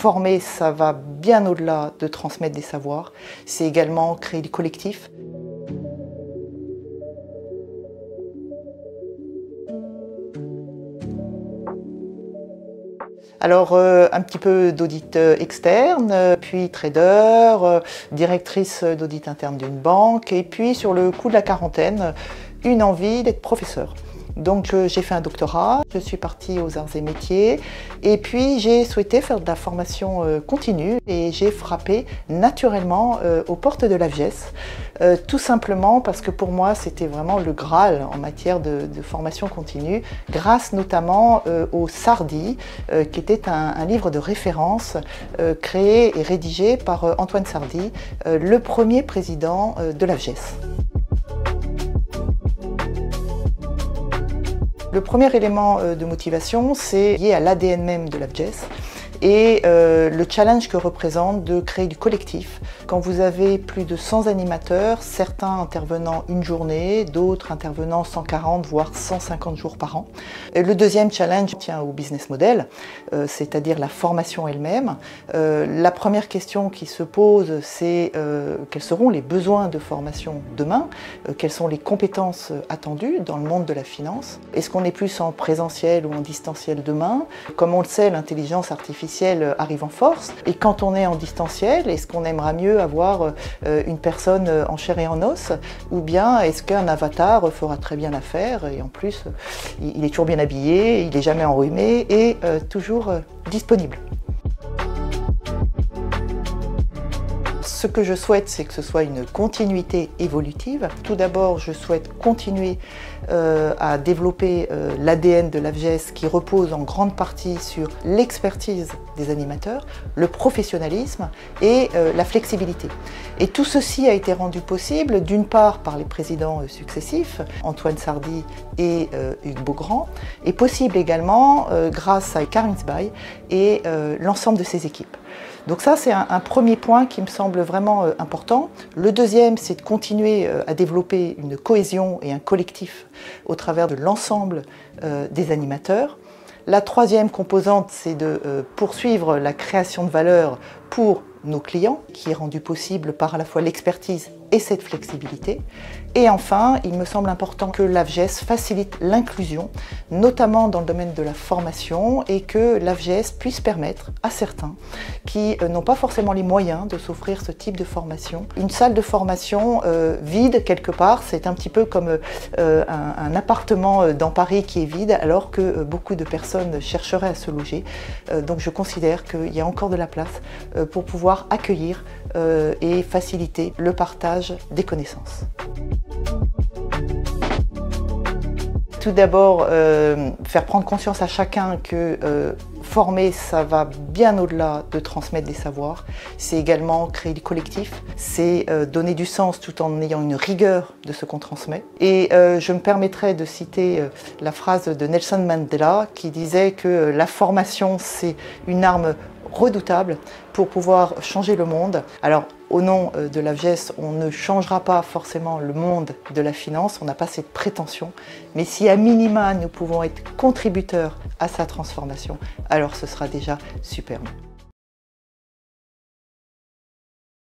Former, ça va bien au-delà de transmettre des savoirs, c'est également créer du collectif. Alors, un petit peu d'audit externe, puis trader, directrice d'audit interne d'une banque, et puis sur le coup de la quarantaine, une envie d'être professeur. Donc j'ai fait un doctorat, je suis partie aux arts et métiers et puis j'ai souhaité faire de la formation continue et j'ai frappé naturellement aux portes de l'AFGES, tout simplement parce que pour moi c'était vraiment le Graal en matière de formation continue, grâce notamment au Sardi, qui était un livre de référence créé et rédigé par Antoine Sardi, le premier président de l'AFGES. Le premier élément de motivation, c'est lié à l'ADN même de l'AFGES et le challenge que représente de créer du collectif. Quand vous avez plus de 100 animateurs, certains intervenant une journée, d'autres intervenant 140 voire 150 jours par an. Et le deuxième challenge tient au business model, c'est-à-dire la formation elle-même. La première question qui se pose, c'est quels seront les besoins de formation demain, quelles sont les compétences attendues dans le monde de la finance. Est-ce qu'on est plus en présentiel ou en distanciel demain? Comme on le sait, l'intelligence artificielle arrive en force. Et quand on est en distanciel, est-ce qu'on aimera mieux avoir une personne en chair et en os? Ou bien est-ce qu'un avatar fera très bien l'affaire et en plus il est toujours bien habillé, il n'est jamais enrhumé et toujours disponible? Ce que je souhaite, c'est que ce soit une continuité évolutive. Tout d'abord, je souhaite continuer à développer l'ADN de l'AFGES qui repose en grande partie sur l'expertise des animateurs, le professionnalisme et la flexibilité. Et tout ceci a été rendu possible d'une part par les présidents successifs, Antoine Sardi et Hugues Beaugrand, et possible également grâce à Karin Sbaï et l'ensemble de ses équipes. Donc ça, c'est un premier point qui me semble vraiment important. Le deuxième, c'est de continuer à développer une cohésion et un collectif au travers de l'ensemble des animateurs. La troisième composante, c'est de poursuivre la création de valeur pour nos clients, qui est rendue possible par à la fois l'expertise et cette flexibilité. Et enfin, il me semble important que l'AFGES facilite l'inclusion, notamment dans le domaine de la formation, et que l'AFGES puisse permettre à certains qui n'ont pas forcément les moyens de s'offrir ce type de formation. Une salle de formation vide quelque part, c'est un petit peu comme un appartement dans Paris qui est vide alors que beaucoup de personnes chercheraient à se loger. Donc je considère qu'il y a encore de la place pour pouvoir accueillir et faciliter le partage des connaissances. Tout d'abord, faire prendre conscience à chacun que former, ça va bien au-delà de transmettre des savoirs. C'est également créer du collectif, c'est donner du sens tout en ayant une rigueur de ce qu'on transmet. Et je me permettrai de citer la phrase de Nelson Mandela qui disait que la formation, c'est une arme redoutable pour pouvoir changer le monde. Alors, au nom de l'AFGES, on ne changera pas forcément le monde de la finance, on n'a pas cette prétention, mais si à minima nous pouvons être contributeurs à sa transformation, alors ce sera déjà superbe.